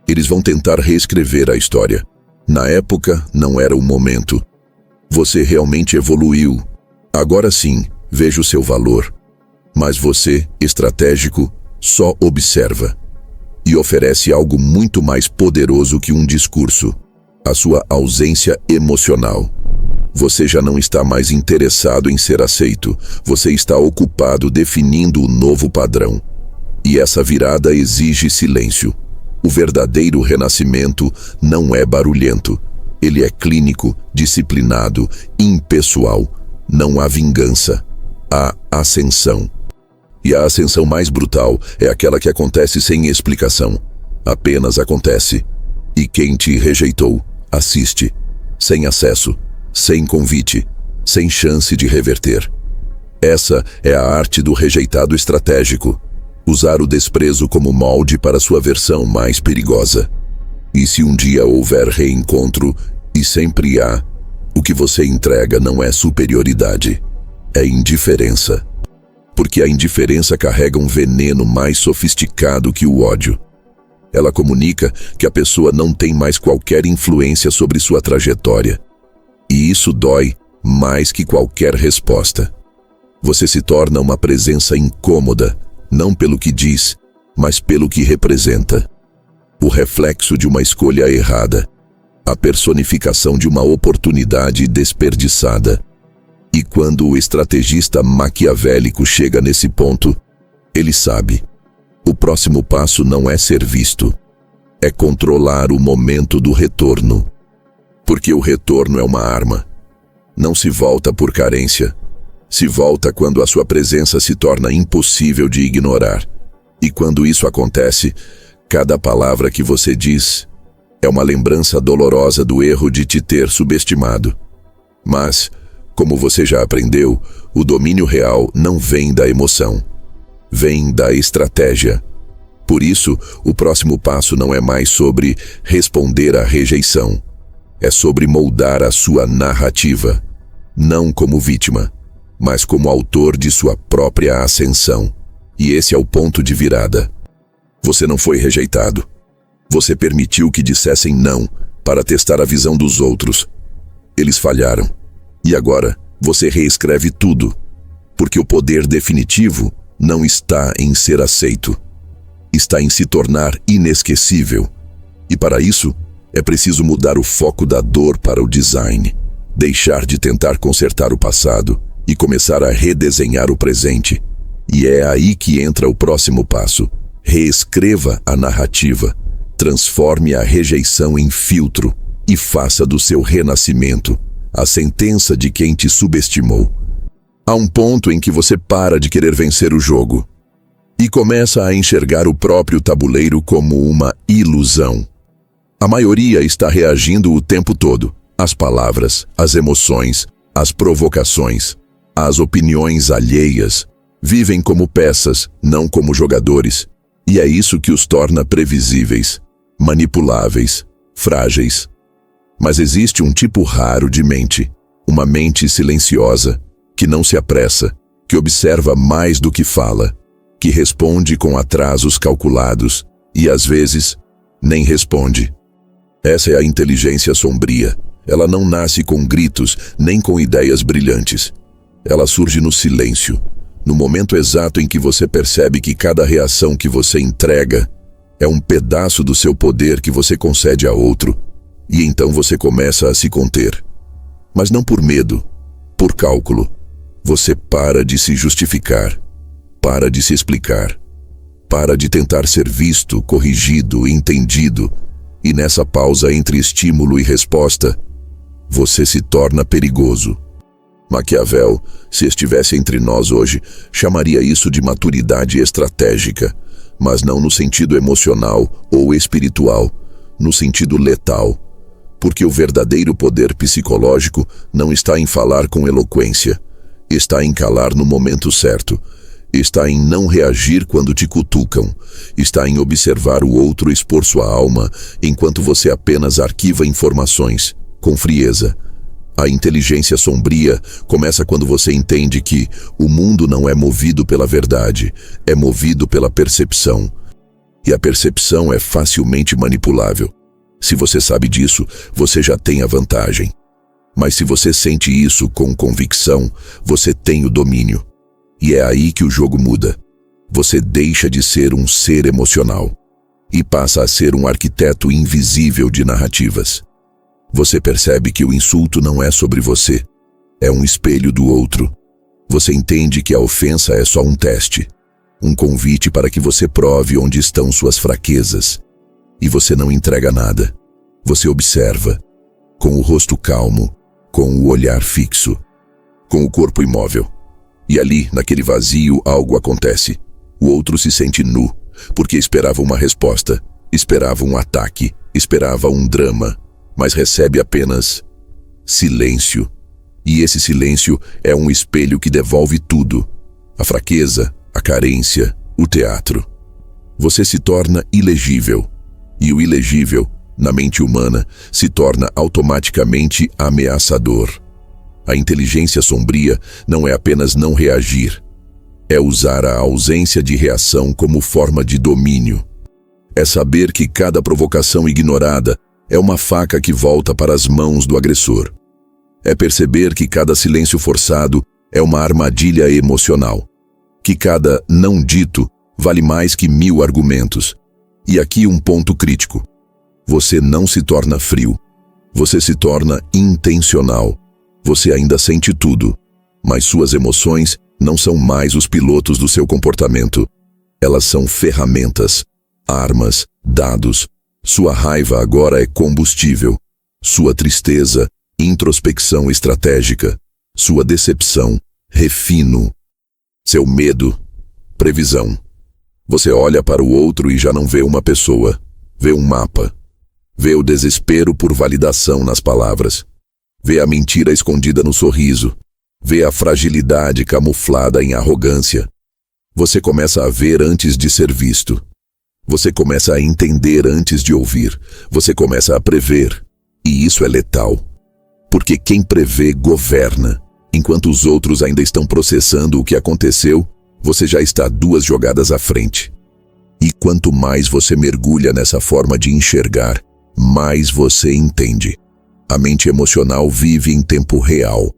Eles vão tentar reescrever a história. Na época, não era o momento. Você realmente evoluiu. Agora sim, veja o seu valor. Mas você, estratégico, só observa. E oferece algo muito mais poderoso que um discurso: a sua ausência emocional. Você já não está mais interessado em ser aceito. Você está ocupado definindo o novo padrão. E essa virada exige silêncio. O verdadeiro renascimento não é barulhento. Ele é clínico, disciplinado, impessoal. Não há vingança. Há ascensão. E a ascensão mais brutal é aquela que acontece sem explicação. Apenas acontece. E quem te rejeitou, assiste. Sem acesso, sem convite, sem chance de reverter. Essa é a arte do rejeitado estratégico. Usar o desprezo como molde para sua versão mais perigosa. E se um dia houver reencontro, e sempre há, o que você entrega não é superioridade, é indiferença. Porque a indiferença carrega um veneno mais sofisticado que o ódio. Ela comunica que a pessoa não tem mais qualquer influência sobre sua trajetória. E isso dói mais que qualquer resposta. Você se torna uma presença incômoda, não pelo que diz, mas pelo que representa. O reflexo de uma escolha errada, a personificação de uma oportunidade desperdiçada. E quando o estrategista maquiavélico chega nesse ponto, ele sabe. O próximo passo não é ser visto, é controlar o momento do retorno. Porque o retorno é uma arma. Não se volta por carência. Se volta quando a sua presença se torna impossível de ignorar. E quando isso acontece, cada palavra que você diz é uma lembrança dolorosa do erro de te ter subestimado. Mas, como você já aprendeu, o domínio real não vem da emoção. Vem da estratégia. Por isso, o próximo passo não é mais sobre responder à rejeição. É sobre moldar a sua narrativa, não como vítima, mas como autor de sua própria ascensão. E esse é o ponto de virada. Você não foi rejeitado. Você permitiu que dissessem não para testar a visão dos outros. Eles falharam. E agora, você reescreve tudo. Porque o poder definitivo não está em ser aceito. Está em se tornar inesquecível. E para isso, é preciso mudar o foco da dor para o design. Deixar de tentar consertar o passado e começar a redesenhar o presente. E é aí que entra o próximo passo. Reescreva a narrativa. Transforme a rejeição em filtro e faça do seu renascimento a sentença de quem te subestimou. Há um ponto em que você para de querer vencer o jogo e começa a enxergar o próprio tabuleiro como uma ilusão. A maioria está reagindo o tempo todo às palavras, às emoções, às provocações, às opiniões alheias. Vivem como peças, não como jogadores. E é isso que os torna previsíveis, manipuláveis, frágeis. Mas existe um tipo raro de mente, uma mente silenciosa, que não se apressa, que observa mais do que fala, que responde com atrasos calculados e, às vezes, nem responde. Essa é a inteligência sombria. Ela não nasce com gritos, nem com ideias brilhantes. Ela surge no silêncio, no momento exato em que você percebe que cada reação que você entrega é um pedaço do seu poder que você concede a outro, e então você começa a se conter. Mas não por medo, por cálculo. Você para de se justificar, para de se explicar, para de tentar ser visto, corrigido, entendido, e nessa pausa entre estímulo e resposta, você se torna perigoso. Maquiavel, se estivesse entre nós hoje, chamaria isso de maturidade estratégica, mas não no sentido emocional ou espiritual, no sentido letal. Porque o verdadeiro poder psicológico não está em falar com eloquência, está em calar no momento certo, está em não reagir quando te cutucam, está em observar o outro expor sua alma enquanto você apenas arquiva informações, com frieza. A inteligência sombria começa quando você entende que o mundo não é movido pela verdade, é movido pela percepção. E a percepção é facilmente manipulável. Se você sabe disso, você já tem a vantagem. Mas se você sente isso com convicção, você tem o domínio. E é aí que o jogo muda. Você deixa de ser um ser emocional e passa a ser um arquiteto invisível de narrativas. Você percebe que o insulto não é sobre você, é um espelho do outro. Você entende que a ofensa é só um teste, um convite para que você prove onde estão suas fraquezas. E você não entrega nada. Você observa, com o rosto calmo, com o olhar fixo, com o corpo imóvel. E ali, naquele vazio, algo acontece. O outro se sente nu, porque esperava uma resposta, esperava um ataque, esperava um drama, mas recebe apenas silêncio. E esse silêncio é um espelho que devolve tudo: a fraqueza, a carência, o teatro. Você se torna ilegível, e o ilegível na mente humana, se torna automaticamente ameaçador. A inteligência sombria não é apenas não reagir, é usar a ausência de reação como forma de domínio. É saber que cada provocação ignorada é uma faca que volta para as mãos do agressor. É perceber que cada silêncio forçado é uma armadilha emocional, que cada não dito vale mais que 1000 argumentos. E aqui um ponto crítico. Você não se torna frio, você se torna intencional. Você ainda sente tudo, mas suas emoções não são mais os pilotos do seu comportamento. Elas são ferramentas, armas, dados. Sua raiva agora é combustível. Sua tristeza, introspecção estratégica. Sua decepção, refino. Seu medo, previsão. Você olha para o outro e já não vê uma pessoa, vê um mapa. Vê o desespero por validação nas palavras. Vê a mentira escondida no sorriso. Vê a fragilidade camuflada em arrogância. Você começa a ver antes de ser visto. Você começa a entender antes de ouvir. Você começa a prever. E isso é letal. Porque quem prevê governa. Enquanto os outros ainda estão processando o que aconteceu, você já está 2 jogadas à frente. E quanto mais você mergulha nessa forma de enxergar, mais você entende. A mente emocional vive em tempo real.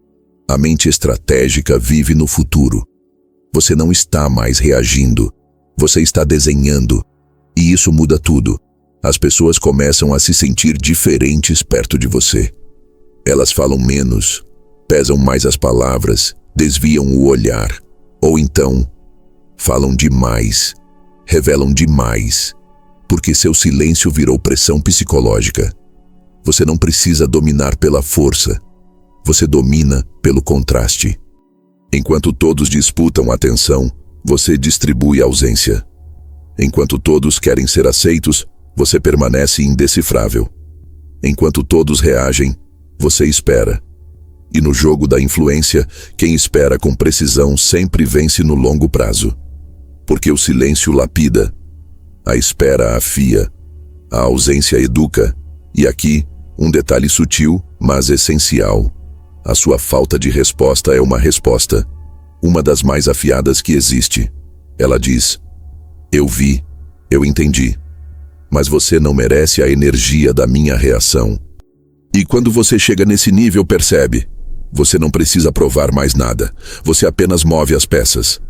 A mente estratégica vive no futuro. Você não está mais reagindo. Você está desenhando. E isso muda tudo. As pessoas começam a se sentir diferentes perto de você. Elas falam menos, pesam mais as palavras, desviam o olhar. Ou então, falam demais, revelam demais, porque seu silêncio virou pressão psicológica. Você não precisa dominar pela força, você domina pelo contraste. Enquanto todos disputam atenção, você distribui ausência. Enquanto todos querem ser aceitos, você permanece indecifrável. Enquanto todos reagem, você espera. E no jogo da influência, quem espera com precisão sempre vence no longo prazo. Porque o silêncio lapida, a espera afia, a ausência educa, e aqui, um detalhe sutil, mas essencial. A sua falta de resposta é uma resposta, uma das mais afiadas que existe. Ela diz: eu vi, eu entendi, mas você não merece a energia da minha reação. E quando você chega nesse nível, percebe, você não precisa provar mais nada, você apenas move as peças.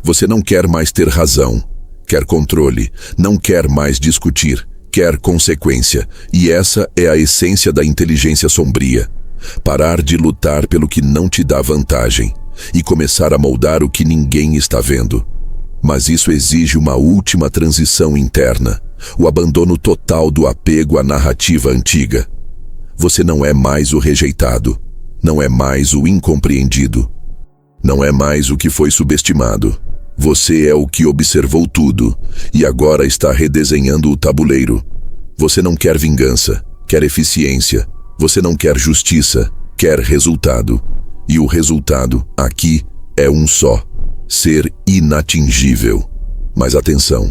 Você não quer mais ter razão, quer controle, não quer mais discutir, quer consequência. E essa é a essência da inteligência sombria. Parar de lutar pelo que não te dá vantagem e começar a moldar o que ninguém está vendo. Mas isso exige uma última transição interna, o abandono total do apego à narrativa antiga. Você não é mais o rejeitado, não é mais o incompreendido, não é mais o que foi subestimado. Você é o que observou tudo e agora está redesenhando o tabuleiro. Você não quer vingança, quer eficiência. Você não quer justiça, quer resultado. E o resultado, aqui, é um só: ser inatingível. Mas atenção,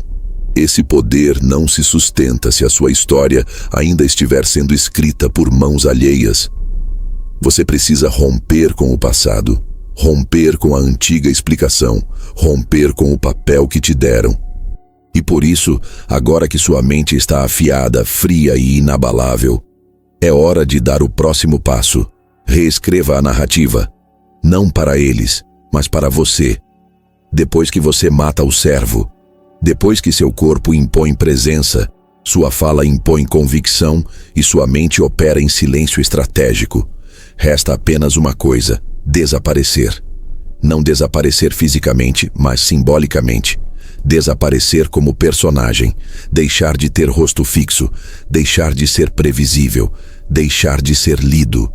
esse poder não se sustenta se a sua história ainda estiver sendo escrita por mãos alheias. Você precisa romper com o passado, romper com a antiga explicação, romper com o papel que te deram. E por isso, agora que sua mente está afiada, fria e inabalável, é hora de dar o próximo passo. Reescreva a narrativa, não para eles, mas para você. Depois que você mata o servo, depois que seu corpo impõe presença, sua fala impõe convicção e sua mente opera em silêncio estratégico, resta apenas uma coisa: desaparecer. Não desaparecer fisicamente, mas simbolicamente. Desaparecer como personagem, deixar de ter rosto fixo, deixar de ser previsível, deixar de ser lido.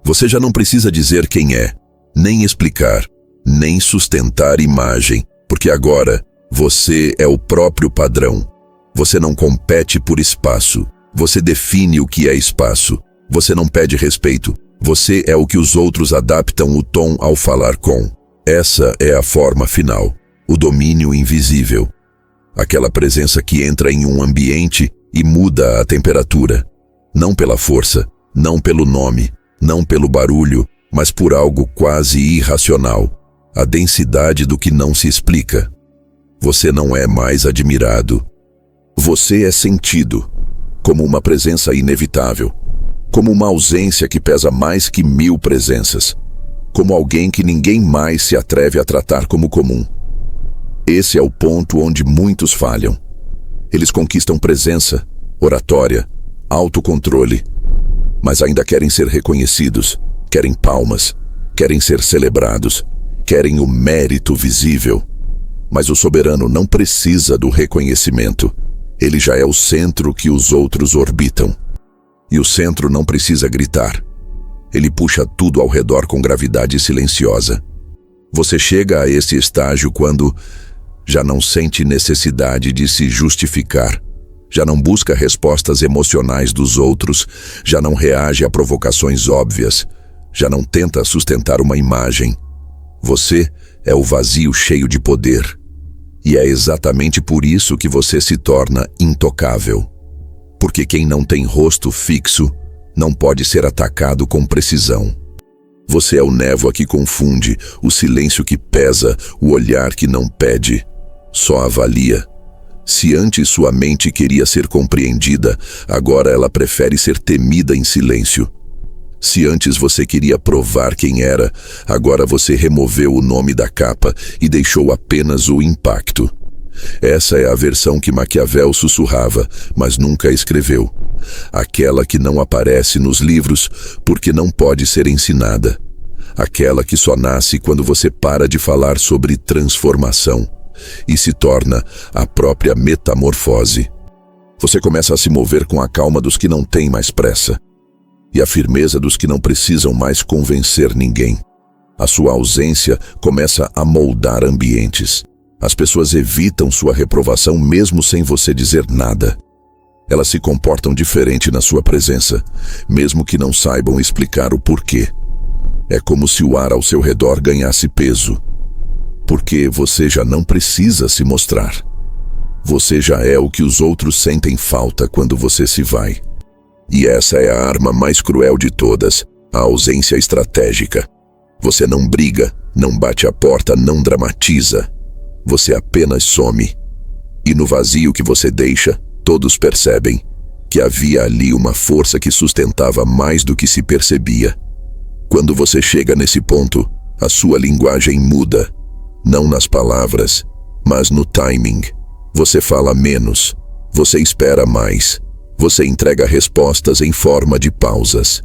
Você já não precisa dizer quem é, nem explicar, nem sustentar imagem, porque agora você é o próprio padrão. Você não compete por espaço, você define o que é espaço. Você não pede respeito, você é o que os outros adaptam o tom ao falar com. Essa é a forma final. O domínio invisível. Aquela presença que entra em um ambiente e muda a temperatura. Não pela força, não pelo nome, não pelo barulho, mas por algo quase irracional, a densidade do que não se explica. Você não é mais admirado. Você é sentido, como uma presença inevitável, como uma ausência que pesa mais que 1000 presenças, como alguém que ninguém mais se atreve a tratar como comum. Esse é o ponto onde muitos falham. Eles conquistam presença, oratória, autocontrole, mas ainda querem ser reconhecidos, querem palmas, querem ser celebrados, querem o mérito visível. Mas o soberano não precisa do reconhecimento. Ele já é o centro que os outros orbitam. E o centro não precisa gritar. Ele puxa tudo ao redor com gravidade silenciosa. Você chega a esse estágio quando já não sente necessidade de se justificar, já não busca respostas emocionais dos outros, já não reage a provocações óbvias, já não tenta sustentar uma imagem. Você é o vazio cheio de poder. E é exatamente por isso que você se torna intocável. Porque quem não tem rosto fixo não pode ser atacado com precisão. Você é o névoa que confunde, o silêncio que pesa, o olhar que não pede, só avalia. Se antes sua mente queria ser compreendida, agora ela prefere ser temida em silêncio. Se antes você queria provar quem era, agora você removeu o nome da capa e deixou apenas o impacto. Essa é a versão que Maquiavel sussurrava, mas nunca escreveu. Aquela que não aparece nos livros porque não pode ser ensinada. Aquela que só nasce quando você para de falar sobre transformação e se torna a própria metamorfose. Você começa a se mover com a calma dos que não têm mais pressa e a firmeza dos que não precisam mais convencer ninguém. A sua ausência começa a moldar ambientes. As pessoas evitam sua reprovação mesmo sem você dizer nada. Elas se comportam diferente na sua presença, mesmo que não saibam explicar o porquê. É como se o ar ao seu redor ganhasse peso, porque você já não precisa se mostrar. Você já é o que os outros sentem falta quando você se vai. E essa é a arma mais cruel de todas, a ausência estratégica. Você não briga, não bate a porta, não dramatiza. Você apenas some. E no vazio que você deixa, todos percebem que havia ali uma força que sustentava mais do que se percebia. Quando você chega nesse ponto, a sua linguagem muda. Não nas palavras, mas no timing. Você fala menos, você espera mais, você entrega respostas em forma de pausas.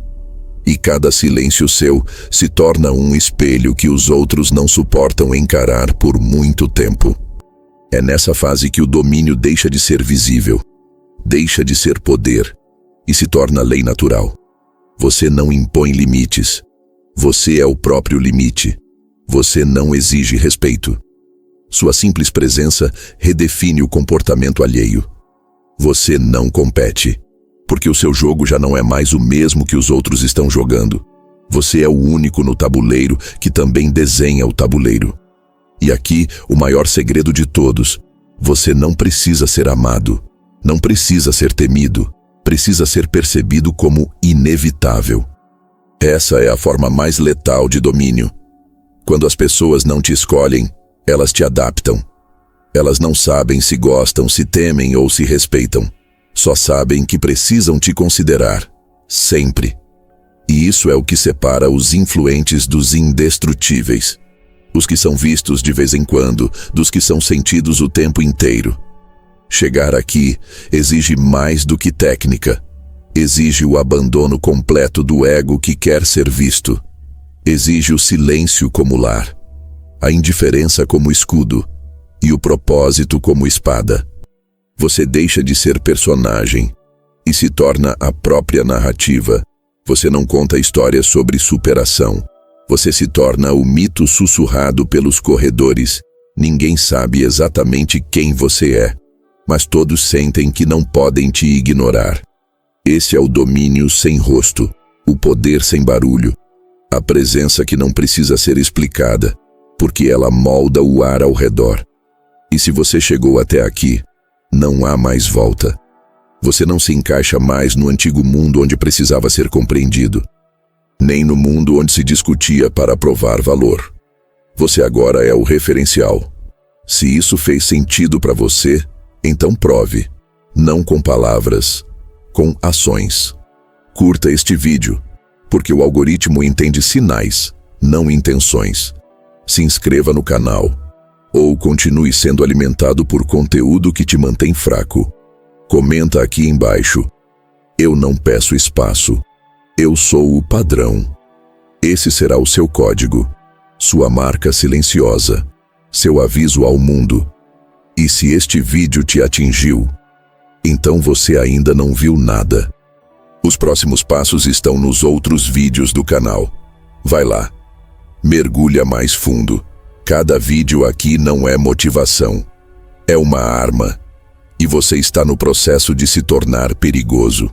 E cada silêncio seu se torna um espelho que os outros não suportam encarar por muito tempo. É nessa fase que o domínio deixa de ser visível, deixa de ser poder e se torna lei natural. Você não impõe limites. Você é o próprio limite. Você não exige respeito. Sua simples presença redefine o comportamento alheio. Você não compete, porque o seu jogo já não é mais o mesmo que os outros estão jogando. Você é o único no tabuleiro que também desenha o tabuleiro. E aqui, o maior segredo de todos: você não precisa ser amado, não precisa ser temido, precisa ser percebido como inevitável. Essa é a forma mais letal de domínio. Quando as pessoas não te escolhem, elas te adaptam. Elas não sabem se gostam, se temem ou se respeitam. Só sabem que precisam te considerar, sempre. E isso é o que separa os influentes dos indestrutíveis. Os que são vistos de vez em quando, dos que são sentidos o tempo inteiro. Chegar aqui exige mais do que técnica. Exige o abandono completo do ego que quer ser visto. Exige o silêncio como lar, a indiferença como escudo e o propósito como espada. Você deixa de ser personagem e se torna a própria narrativa. Você não conta histórias sobre superação. Você se torna o mito sussurrado pelos corredores. Ninguém sabe exatamente quem você é, mas todos sentem que não podem te ignorar. Esse é o domínio sem rosto, o poder sem barulho, a presença que não precisa ser explicada, porque ela molda o ar ao redor. E se você chegou até aqui, não há mais volta. Você não se encaixa mais no antigo mundo onde precisava ser compreendido, nem no mundo onde se discutia para provar valor. Você agora é o referencial. Se isso fez sentido para você, então prove. Não com palavras, com ações. Curta este vídeo, porque o algoritmo entende sinais, não intenções. Se inscreva no canal, ou continue sendo alimentado por conteúdo que te mantém fraco. Comenta aqui embaixo. Eu não peço espaço. Eu sou o padrão. Esse será o seu código, sua marca silenciosa, seu aviso ao mundo. E se este vídeo te atingiu, então você ainda não viu nada. Os próximos passos estão nos outros vídeos do canal. Vai lá. Mergulha mais fundo. Cada vídeo aqui não é motivação. É uma arma. E você está no processo de se tornar perigoso.